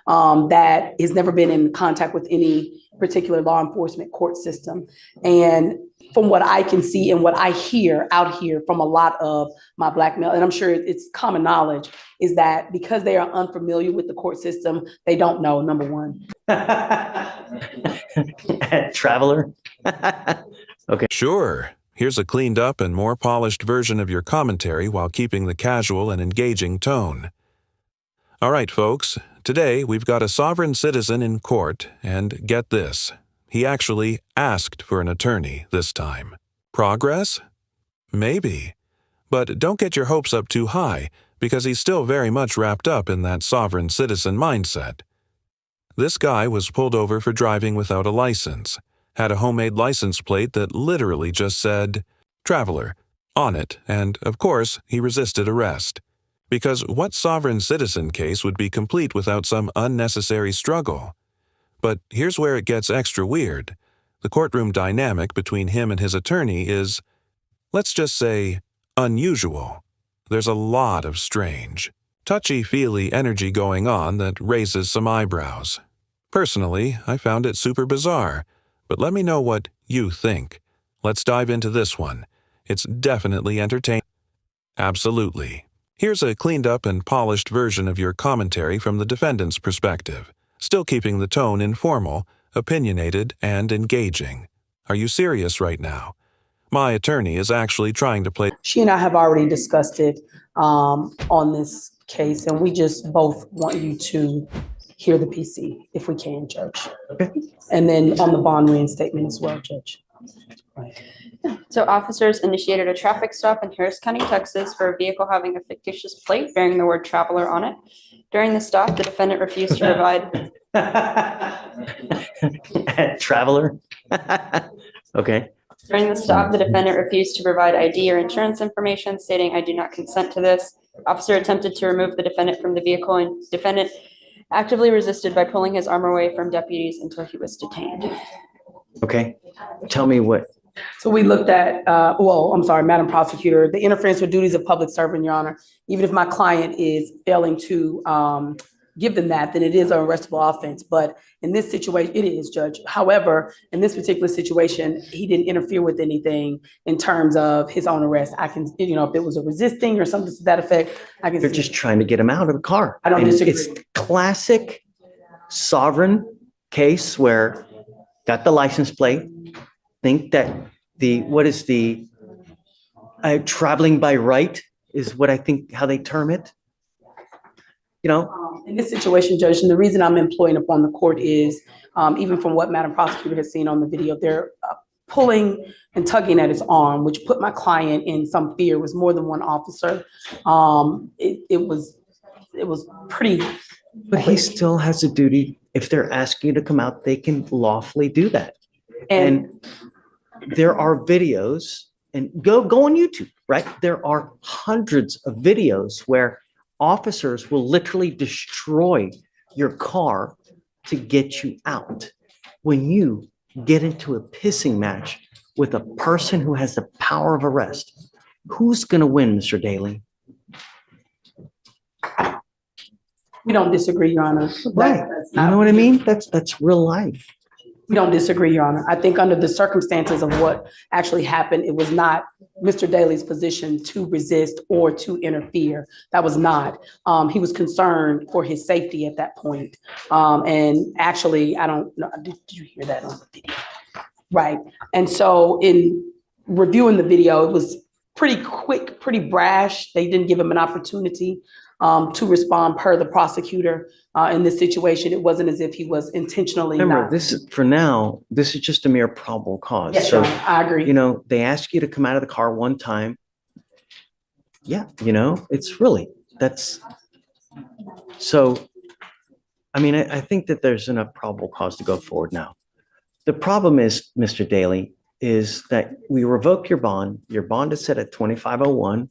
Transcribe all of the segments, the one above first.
that has never been in contact with any particular law enforcement court system. And from what I can see and what I hear out here from a lot of my Black male, and I'm sure it's common knowledge, is that because they are unfamiliar with the court system, they don't know, number one. Traveler? Okay. Sure. Here's a cleaned up and more polished version of your commentary while keeping the casual and engaging tone. All right, folks. Today, we've got a sovereign citizen in court, and get this. He actually asked for an attorney this time. Progress? Maybe. But don't get your hopes up too high, because he's still very much wrapped up in that sovereign citizen mindset. This guy was pulled over for driving without a license, had a homemade license plate that literally just said, "Traveler," on it, and, of course, he resisted arrest. Because what sovereign citizen case would be complete without some unnecessary struggle? But here's where it gets extra weird. The courtroom dynamic between him and his attorney is, let's just say, unusual. There's a lot of strange, touchy-feely energy going on that raises some eyebrows. Personally, I found it super bizarre, but let me know what you think. Let's dive into this one. It's definitely entertaining. Absolutely. Here's a cleaned up and polished version of your commentary from the defendant's perspective, still keeping the tone informal, opinionated, and engaging. Are you serious right now? My attorney is actually trying to play. She and I have already discussed it on this case, and we just both want you to hear the PC, if we can, Judge. Okay. And then on the bond reinstatement as well, Judge. Right. So officers initiated a traffic stop in Harris County, Texas for a vehicle having a fictitious plate bearing the word traveler on it. During the stop, the defendant refused to provide. Traveler? Okay. During the stop, the defendant refused to provide ID or insurance information, stating, "I do not consent to this." Officer attempted to remove the defendant from the vehicle, and defendant actively resisted by pulling his arm away from deputies until he was detained. Okay. Tell me what. So we looked at, I'm sorry, Madam Prosecutor, the interference with duties of public servant, Your Honor. Even if my client is failing to give them that, then it is an arrestable offense. But in this situation, it is, Judge. However, in this particular situation, he didn't interfere with anything in terms of his own arrest. I can, if it was a resisting or something to that effect, I can. They're just trying to get him out of the car. I don't disagree. It's classic sovereign case where got the license plate, think that traveling by right is what I think how they term it. In this situation, Judge, and the reason I'm employing upon the court is, even from what Madam Prosecutor has seen on the video, they're pulling and tugging at his arm, which put my client in some fear. It was more than one officer. It was pretty. But he still has a duty. If they're asking you to come out, they can lawfully do that. And there are videos, and go on YouTube, right? There are hundreds of videos where officers will literally destroy your car to get you out. When you get into a pissing match with a person who has the power of arrest, who's going to win, Mr. Daly? We don't disagree, Your Honor. Right. You know what I mean? That's real life. We don't disagree, Your Honor. I think under the circumstances of what actually happened, it was not Mr. Daly's position to resist or to interfere. That was not. He was concerned for his safety at that point. And actually, I don't know, did you hear that on the video? Right. And so in reviewing the video, it was pretty quick, pretty brash. They didn't give him an opportunity to respond per the prosecutor. In this situation, it wasn't as if he was intentionally. Remember, this is just a mere probable cause. Yes, so I agree. They ask you to come out of the car one time. Yeah, it's really that's. So, I think that there's enough probable cause to go forward now. The problem is, Mr. Daly, is that we revoke your bond. Your bond is set at 2501,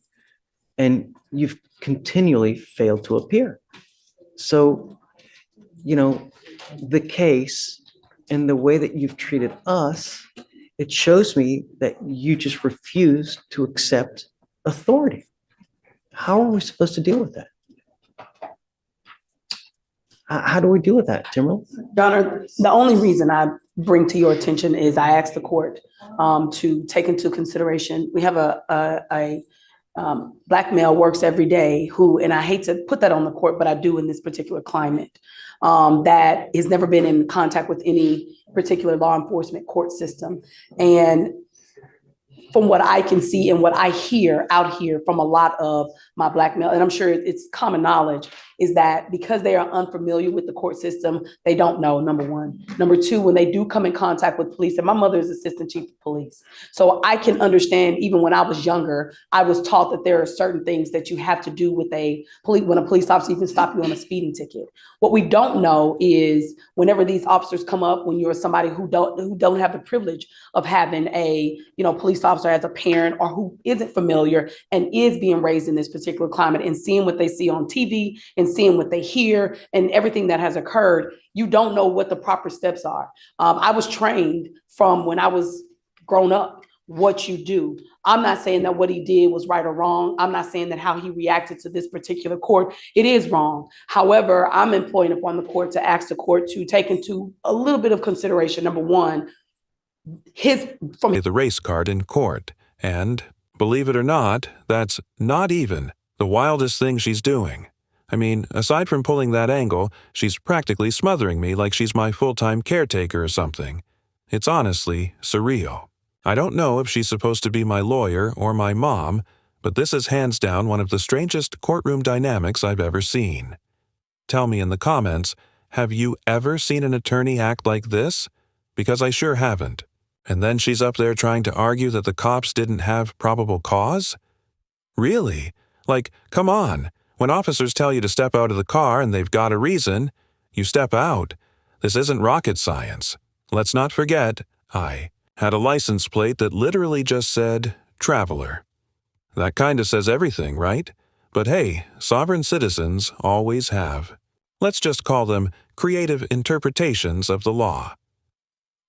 and you've continually failed to appear. So, the case and the way that you've treated us, it shows me that you just refuse to accept authority. How are we supposed to deal with that? How do we deal with that, Timberland? Your Honor, the only reason I bring to your attention is I asked the court to take into consideration, we have a Black male works every day who, and I hate to put that on the court, but I do in this particular climate, that has never been in contact with any particular law enforcement court system. And from what I can see and what I hear out here from a lot of my Black male, and I'm sure it's common knowledge, is that because they are unfamiliar with the court system, they don't know, number one. Number two, when they do come in contact with police, and my mother is assistant chief of police. So I can understand, even when I was younger, I was taught that there are certain things that you have to do with when a police officer even stop you on a speeding ticket. What we don't know is whenever these officers come up, when you're somebody who don't have the privilege of having a police officer as a parent, or who isn't familiar and is being raised in this particular climate and seeing what they see on TV and seeing what they hear and everything that has occurred, you don't know what the proper steps are. I was trained from when I was grown up, what you do. I'm not saying that what he did was right or wrong. I'm not saying that how he reacted to this particular court, it is wrong. However, I'm employing upon the court to ask the court to take into a little bit of consideration, number one, the race card in court. And, believe it or not, that's not even the wildest thing she's doing. I mean, aside from pulling that angle, she's practically smothering me like she's my full-time caretaker or something. It's honestly surreal. I don't know if she's supposed to be my lawyer or my mom, but this is hands down one of the strangest courtroom dynamics I've ever seen. Tell me in the comments, have you ever seen an attorney act like this? Because I sure haven't. And then she's up there trying to argue that the cops didn't have probable cause? Really? Like, come on. When officers tell you to step out of the car and they've got a reason, you step out. This isn't rocket science. Let's not forget, I had a license plate that literally just said, Traveler. That kinda says everything, right? But hey, sovereign citizens always have. Let's just call them creative interpretations of the law.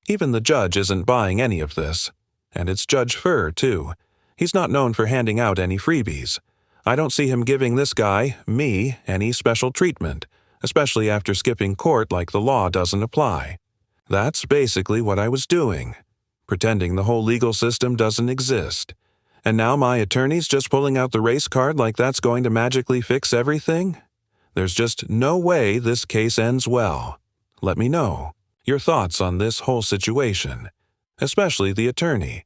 Even the judge isn't buying any of this. And it's Judge Furr, too. He's not known for handing out any freebies. I don't see him giving this guy, me, any special treatment, especially after skipping court like the law doesn't apply. That's basically what I was doing, pretending the whole legal system doesn't exist. And now my attorney's just pulling out the race card like that's going to magically fix everything? There's just no way this case ends well. Let me know your thoughts on this whole situation, especially the attorney.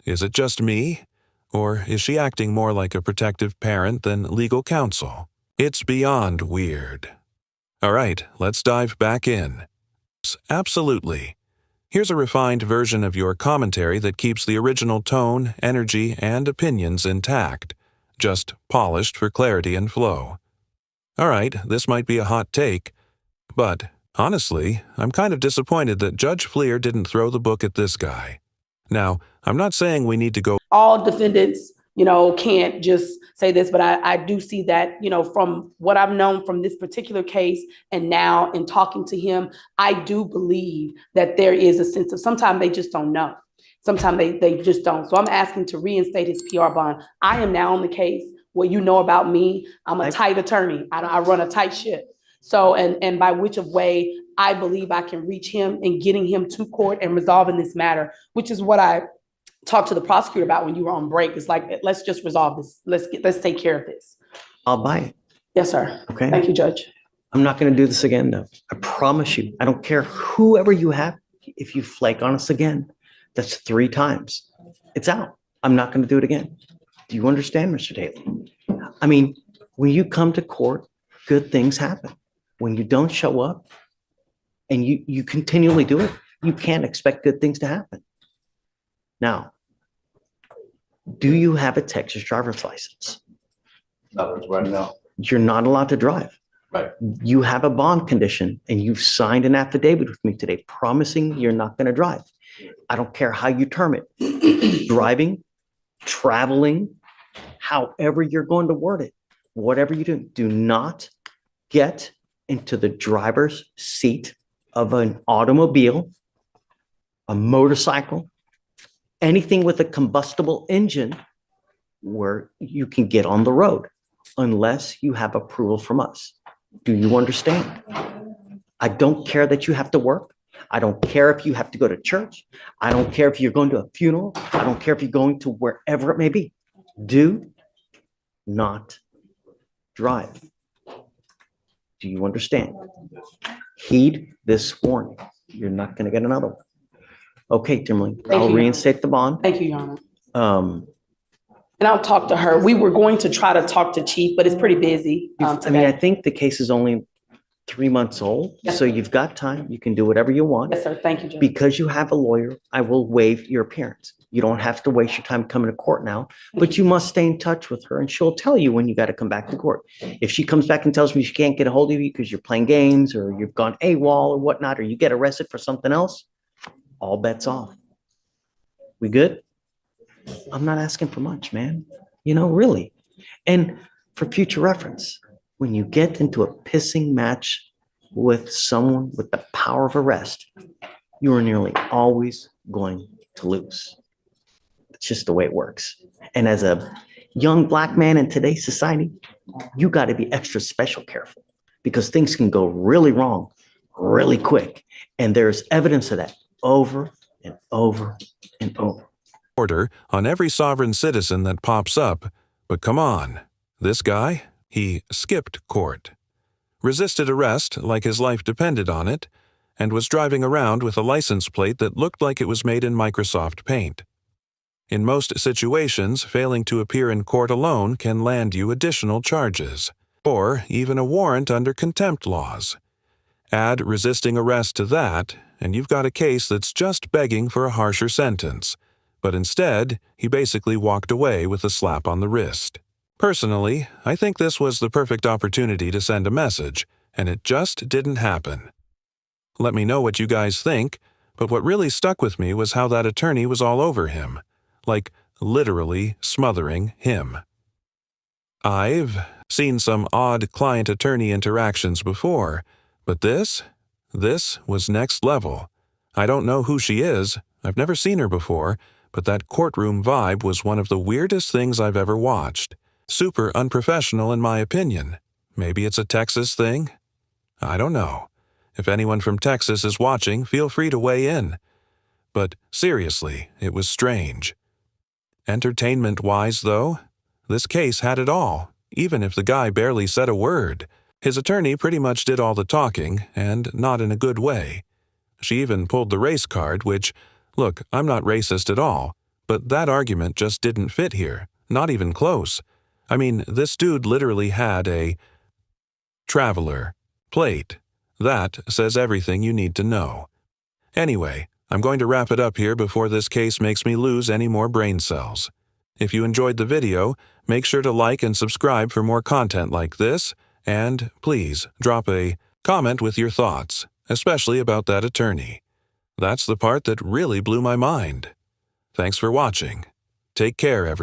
Is it just me? Or is she acting more like a protective parent than legal counsel? It's beyond weird. All right, let's dive back in. Absolutely. Here's a refined version of your commentary that keeps the original tone, energy, and opinions intact, just polished for clarity and flow. All right, this might be a hot take, but honestly, I'm kind of disappointed that Judge Fleer didn't throw the book at this guy. Now, I'm not saying we need to go all defendants, can't just say this, but I do see that, from what I've known from this particular case and now in talking to him, I do believe that there is a sense of sometimes they just don't know. Sometimes they just don't. So I'm asking to reinstate his PR bond. I am now on the case. What you know about me, I'm a tight attorney. I run a tight ship. So, and by which of way I believe I can reach him and getting him to court and resolving this matter, which is what I talked to the prosecutor about when you were on break. It's like, let's just resolve this. Let's take care of this. I'll buy it. Yes, sir. Okay. Thank you, Judge. I'm not going to do this again, though. I promise you. I don't care whoever you have. If you flake on us again, that's 3 times. It's out. I'm not going to do it again. Do you understand, Mr. Daly? I mean, when you come to court, good things happen. When you don't show up and you continually do it, you can't expect good things to happen. Now, do you have a Texas driver's license? Not right now. You're not allowed to drive. Right. You have a bond condition and you've signed an affidavit with me today promising you're not going to drive. I don't care how you term it. Driving, traveling, however you're going to word it, whatever you do not get into the driver's seat of an automobile, a motorcycle, anything with a combustible engine where you can get on the road unless you have approval from us. Do you understand? I don't care that you have to work. I don't care if you have to go to church. I don't care if you're going to a funeral. I don't care if you're going to wherever it may be. Do not drive. Do you understand? Heed this warning. You're not going to get another one. Okay, Timberly, Thank I'll you. reinstate the bond. Thank you, Your Honor. Um, And I'll talk to her. We were going to try to talk to Chief, but it's pretty busy I mean, I today. think the case is only 3 months old, Yes. so you've got time. You can do whatever you want. Yes, sir. Thank you, Judge. Because you have a lawyer, I will waive your appearance. You don't have to waste your time coming to court now, but you must stay in touch with her and she'll tell you when you got to come back to court. If she comes back and tells me she can't get a hold of you because you're playing games or you've gone AWOL or whatnot, or you get arrested for something else, all bets off. We good? I'm not asking for much, man. You know, really. And for future reference, when you get into a pissing match with someone with the power of arrest, you are nearly always going to lose. It's just the way it works. And as a young Black man in today's society, you got to be extra special careful because things can go really wrong really quick. And there's evidence of that over and over and over. Order on every sovereign citizen that pops up, but come on, this guy, he skipped court, resisted arrest like his life depended on it, and was driving around with a license plate that looked like it was made in Microsoft Paint. In most situations, failing to appear in court alone can land you additional charges, or even a warrant under contempt laws. Add resisting arrest to that, and you've got a case that's just begging for a harsher sentence. But instead, he basically walked away with a slap on the wrist. Personally, I think this was the perfect opportunity to send a message, and it just didn't happen. Let me know what you guys think, but what really stuck with me was how that attorney was all over him, like literally smothering him. I've seen some odd client-attorney interactions before, but this was next level. I don't know who she is, I've never seen her before, but that courtroom vibe was one of the weirdest things I've ever watched. Super unprofessional in my opinion. Maybe it's a Texas thing? I don't know. If anyone from Texas is watching, feel free to weigh in. But seriously, it was strange. Entertainment-wise, though, this case had it all, even if the guy barely said a word. His attorney pretty much did all the talking, and not in a good way. She even pulled the race card, which, look, I'm not racist at all, but that argument just didn't fit here, not even close. I mean, this dude literally had a traveler plate. That says everything you need to know. Anyway, I'm going to wrap it up here before this case makes me lose any more brain cells. If you enjoyed the video, make sure to like and subscribe for more content like this, and please drop a comment with your thoughts, especially about that attorney. That's the part that really blew my mind. Thanks for watching. Take care, everyone.